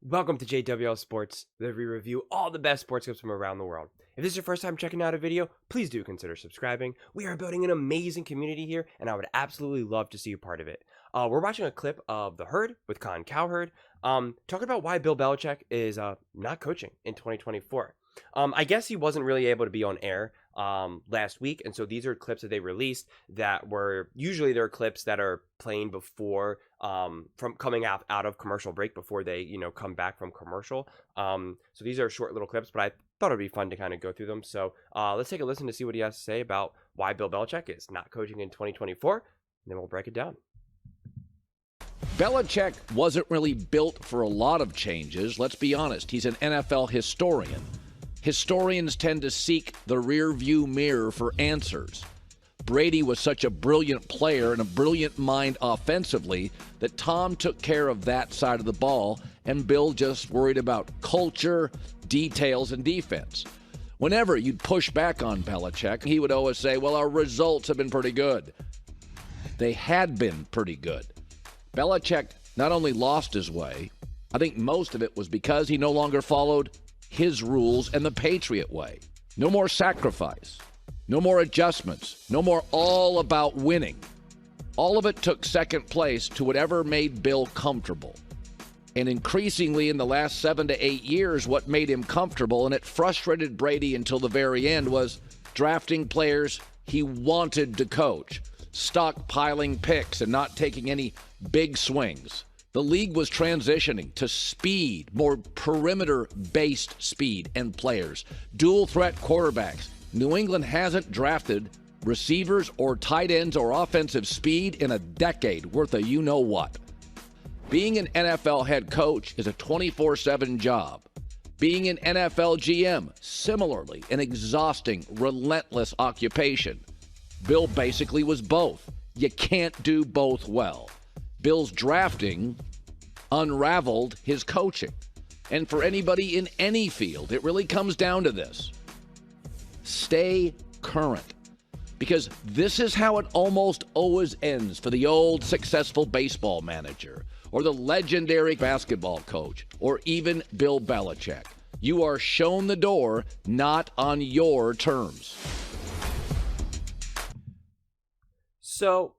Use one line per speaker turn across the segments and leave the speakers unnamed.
Welcome to JWL Sports, where we review all the best sports clips from around the world. If this is your first time checking out a video, please do consider subscribing. We are building an amazing community here, and I would absolutely love to see you part of it. We're watching a clip of The Herd with Colin Cowherd, talking about why Bill Belichick is not coaching in 2024. I guess he wasn't really able to be on air last week, and so these are clips that they released that were usually they're clips that are playing before from coming out of commercial break before they come back from commercial. So these are short little clips, but I thought it'd be fun to kind of go through them. So let's take a listen to see what he has to say about why Bill Belichick is not coaching in 2024, and then we'll break it down.
Belichick wasn't really built for a lot of changes. Let's be honest. He's an NFL historian. Historians tend to seek the rear-view mirror for answers. Brady was such a brilliant player and a brilliant mind offensively that Tom took care of that side of the ball, and Bill just worried about culture, details, and defense. Whenever you'd push back on Belichick, he would always say, well, our results have been pretty good. They had been pretty good. Belichick not only lost his way, I think most of it was because he no longer followed his rules and the Patriot way. No more sacrifice. No more adjustments. No more all about winning. All of it took second place to whatever made Bill comfortable. And increasingly in the last 7 to 8 years, what made him comfortable, and it frustrated Brady until the very end, was drafting players he wanted to coach, stockpiling picks and not taking any big swings. The league was transitioning to speed, more perimeter-based speed and players, dual-threat quarterbacks. New England hasn't drafted receivers or tight ends or offensive speed in a decade worth of you-know-what. Being an NFL head coach is a 24/7 job. Being an NFL GM, similarly, an exhausting, relentless occupation. Bill basically was both. You can't do both well. Bill's drafting unraveled his coaching. And for anybody in any field, it really comes down to this. Stay current. Because this is how it almost always ends for the old successful baseball manager or the legendary basketball coach or even Bill Belichick. You are shown the door, not on your terms.
So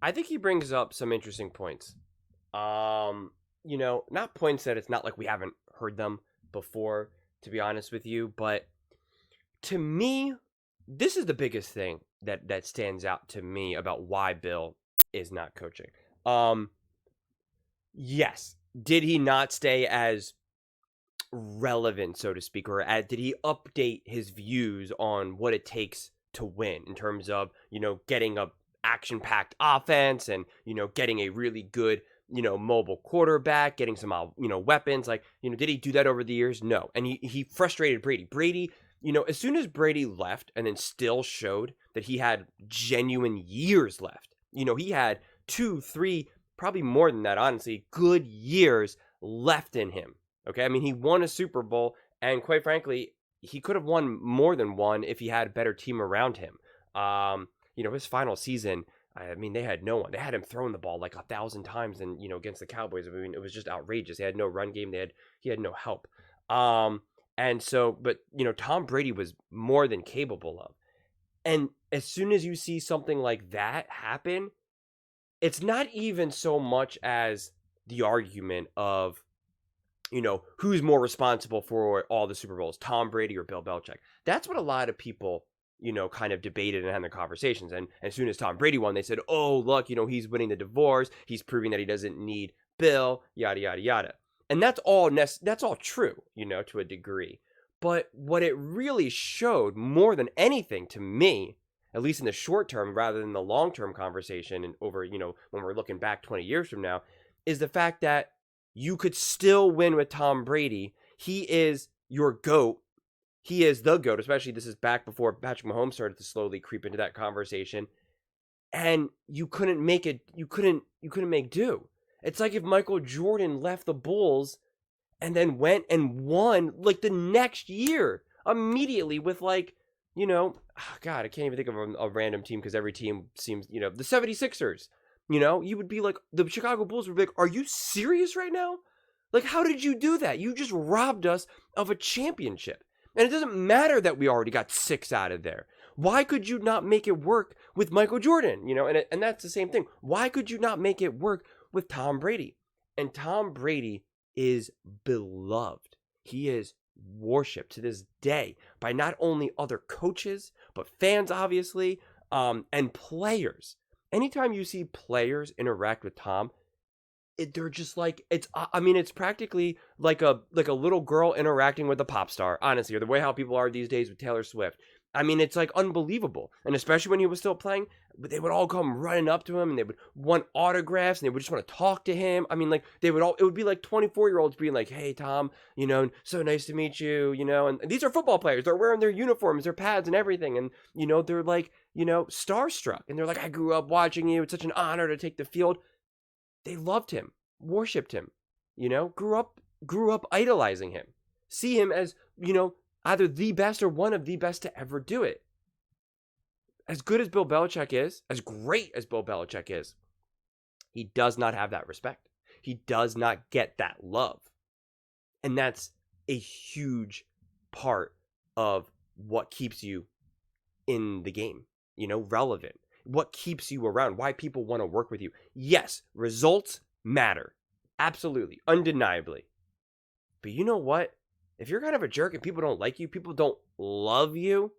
I think he brings up some interesting points. Not points that it's not like we haven't heard them before, to be honest with you, but to me, this is the biggest thing that stands out to me about why Bill is not coaching. Yes, did he not stay as relevant, so to speak, or did he update his views on what it takes to win in terms of, getting a action-packed offense and, getting a really good, mobile quarterback, getting some, weapons. Did he do that over the years? No. And he frustrated Brady. Brady, as soon as Brady left and then still showed that he had genuine years left, he had 2, 3, probably more than that, honestly, good years left in him. Okay. I mean, he won a Super Bowl, and quite frankly, he could have won more than one if he had a better team around him. His final season, I mean, they had no one. They had him throwing the ball like 1,000 times, and against the Cowboys. I mean, it was just outrageous. They had no run game. He had no help. And so, but Tom Brady was more than capable of. And as soon as you see something like that happen, it's not even so much as the argument of, who's more responsible for all the Super Bowls, Tom Brady or Bill Belichick. That's what a lot of people kind of debated and had their conversations. And as soon as Tom Brady won, they said, oh, look, he's winning the divorce. He's proving that he doesn't need Bill, yada, yada, yada. And that's all true, to a degree. But what it really showed more than anything to me, at least in the short term, rather than the long-term conversation and over, when we're looking back 20 years from now, is the fact that you could still win with Tom Brady. He is your GOAT. He is the GOAT, especially this is back before Patrick Mahomes started to slowly creep into that conversation. And you couldn't make it, you couldn't make do. It's like if Michael Jordan left the Bulls and then went and won like the next year immediately with God, I can't even think of a random team because every team seems, the 76ers, you would be like, the Chicago Bulls would be like, are you serious right now? Like, how did you do that? You just robbed us of a championship. And it doesn't matter that we already got 6 out of there. Why could you not make it work with Michael Jordan? And that's the same thing. Why could you not make it work with Tom Brady? And Tom Brady is beloved. He is worshipped to this day by not only other coaches, but fans, obviously, and players. Anytime you see players interact with Tom, they're just like, it's practically like a little girl interacting with a pop star, honestly, or the way how people are these days with Taylor Swift. It's like unbelievable. And especially when he was still playing, they would all come running up to him and they would want autographs and they would just want to talk to him. It would be like 24-year-olds being like, hey, Tom, so nice to meet you, and these are football players. They're wearing their uniforms, their pads and everything. And, they're like, starstruck. And they're like, I grew up watching you. It's such an honor to take the field. They loved him, worshipped him, grew up idolizing him, see him as, either the best or one of the best to ever do it. As good as Bill Belichick is, as great as Bill Belichick is, he does not have that respect. He does not get that love. And that's a huge part of what keeps you in the game, relevant. What keeps you around, why people want to work with you. Yes, results matter. Absolutely, undeniably. But you know what? If you're kind of a jerk and people don't like you, people don't love you,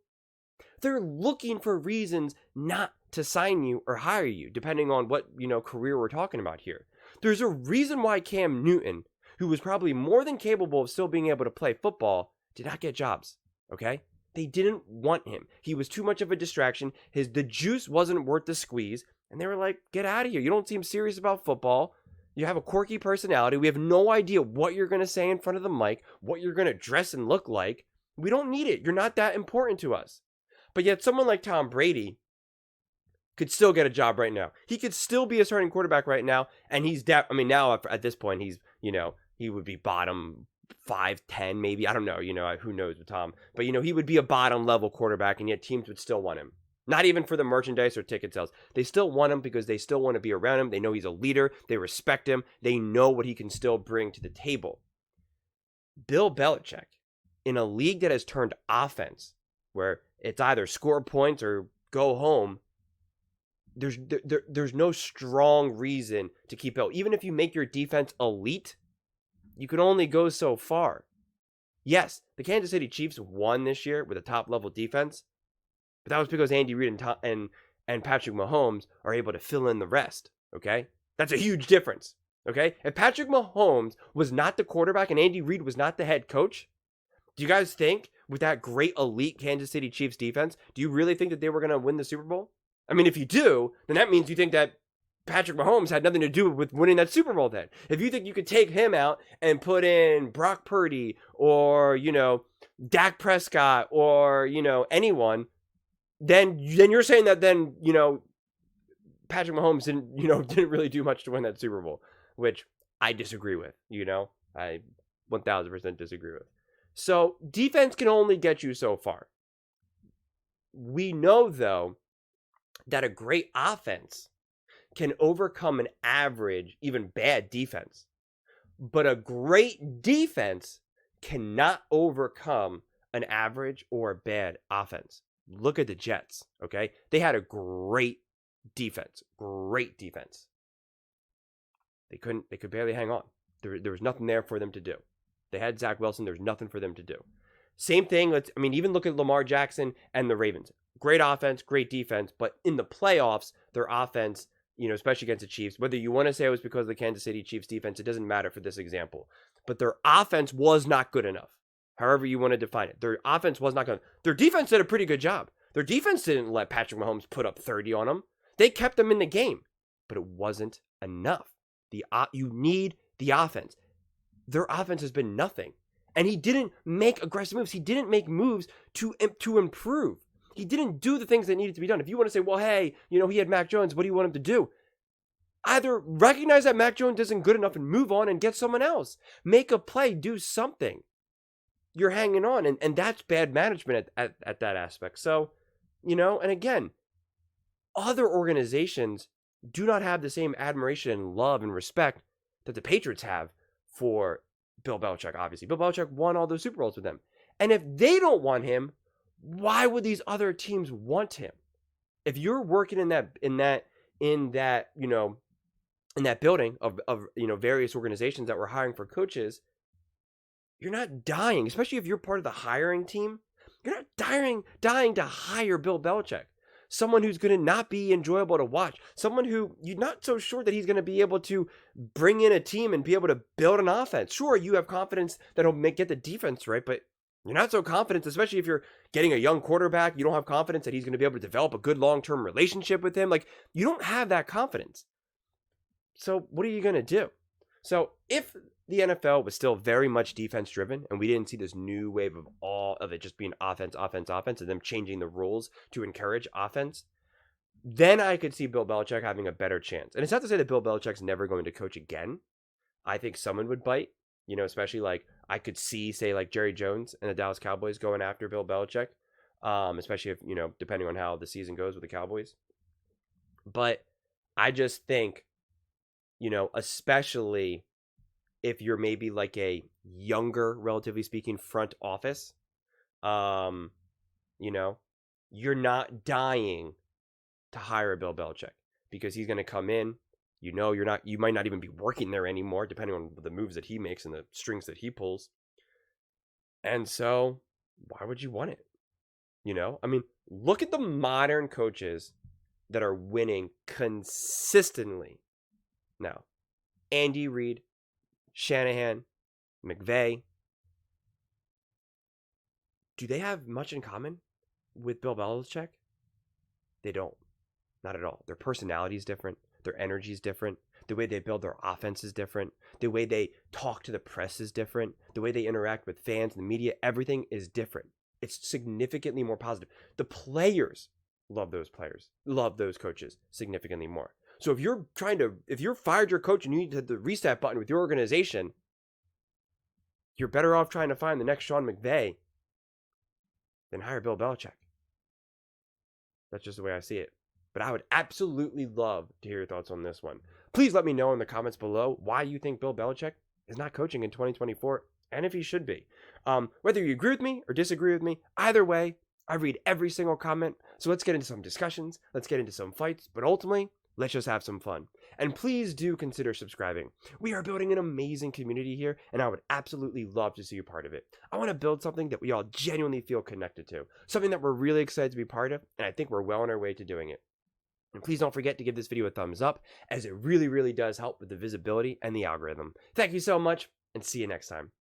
they're looking for reasons not to sign you or hire you, depending on what, career we're talking about here. There's a reason why Cam Newton, who was probably more than capable of still being able to play football, did not get jobs, okay? They didn't want him. He was too much of a distraction. The juice wasn't worth the squeeze. And they were like, get out of here. You don't seem serious about football. You have a quirky personality. We have no idea what you're going to say in front of the mic, what you're going to dress and look like. We don't need it. You're not that important to us. But yet someone like Tom Brady could still get a job right now. He could still be a starting quarterback right now. And he's now at this point, he's, he would be bottom 5, 10, maybe. I don't know, who knows with Tom. But, he would be a bottom level quarterback, and yet teams would still want him. Not even for the merchandise or ticket sales. They still want him because they still want to be around him. They know he's a leader. They respect him. They know what he can still bring to the table. Bill Belichick, in a league that has turned offense, where it's either score points or go home, there's no strong reason to keep out. Even if you make your defense elite, you can only go so far. Yes, the Kansas City Chiefs won this year with a top-level defense, but that was because Andy Reid and Patrick Mahomes are able to fill in the rest, okay? That's a huge difference, okay? If Patrick Mahomes was not the quarterback and Andy Reid was not the head coach, do you guys think with that great elite Kansas City Chiefs defense, do you really think that they were going to win the Super Bowl? If you do, then that means you think that Patrick Mahomes had nothing to do with winning that Super Bowl then. If you think you could take him out and put in Brock Purdy or, Dak Prescott or, anyone, then you're saying that then, Patrick Mahomes didn't really do much to win that Super Bowl, which I disagree with, I 1000% disagree with. So defense can only get you so far. We know, though, that a great offense can overcome an average, even bad defense. But a great defense cannot overcome an average or a bad offense. Look at the Jets, okay? They had a great defense. Great defense. They could barely hang on. There was nothing there for them to do. They had Zach Wilson. There's nothing for them to do. Same thing. Even look at Lamar Jackson and the Ravens. Great offense, great defense, but in the playoffs, their offense, especially against the Chiefs, whether you want to say it was because of the Kansas City Chiefs defense, it doesn't matter for this example. But their offense was not good enough. However you want to define it. Their offense was not good. Their defense did a pretty good job. Their defense didn't let Patrick Mahomes put up 30 on them. They kept them in the game. But it wasn't enough. You need the offense. Their offense has been nothing. And he didn't make aggressive moves. He didn't make moves to improve. He didn't do the things that needed to be done. If you want to say, well, hey, he had Mac Jones, what do you want him to do? Either recognize that Mac Jones isn't good enough and move on and get someone else. Make a play, do something. You're hanging on, and that's bad management at that aspect. So, and again, other organizations do not have the same admiration and love and respect that the Patriots have for Bill Belichick, obviously. Bill Belichick won all those Super Bowls with them. And if they don't want him, why would these other teams want him? If you're working in that building of various organizations that were hiring for coaches, you're not dying, especially if you're part of the hiring team. You're not dying to hire Bill Belichick. Someone who's going to not be enjoyable to watch. Someone who you're not so sure that he's going to be able to bring in a team and be able to build an offense. Sure, you have confidence that he'll get the defense right, but you're not so confident, especially if you're getting a young quarterback. You don't have confidence that he's going to be able to develop a good long-term relationship with him. Like, you don't have that confidence. So what are you going to do? So if the NFL was still very much defense driven and we didn't see this new wave of all of it just being offense, and them changing the rules to encourage offense, then I could see Bill Belichick having a better chance. And it's not to say that Bill Belichick's never going to coach again. I think someone would bite, especially like I could see, say, like Jerry Jones and the Dallas Cowboys going after Bill Belichick, especially if, depending on how the season goes with the Cowboys. But I just think, especially if you're maybe like a younger, relatively speaking, front office, you're not dying to hire a Bill Belichick because he's going to come in. You might not even be working there anymore, depending on the moves that he makes and the strings that he pulls. And so why would you want it? Look at the modern coaches that are winning consistently now. Andy Reid, Shanahan, McVay. Do they have much in common with Bill Belichick? They don't. Not at all. Their personality is different. Their energy is different. The way they build their offense is different. The way they talk to the press is different. The way they interact with fans and the media, everything is different. It's significantly more positive. The players love those coaches significantly more. So if you're fired your coach and you need to hit the reset button with your organization, you're better off trying to find the next Sean McVay than hire Bill Belichick. That's just the way I see it. But I would absolutely love to hear your thoughts on this one. Please let me know in the comments below why you think Bill Belichick is not coaching in 2024 and if he should be. Whether you agree with me or disagree with me, either way, I read every single comment. So let's get into some discussions. Let's get into some fights. But ultimately, let's just have some fun. And please do consider subscribing. We are building an amazing community here, and I would absolutely love to see you part of it. I want to build something that we all genuinely feel connected to, something that we're really excited to be part of, and I think we're well on our way to doing it. And please don't forget to give this video a thumbs up, as it really, really does help with the visibility and the algorithm. Thank you so much, and see you next time.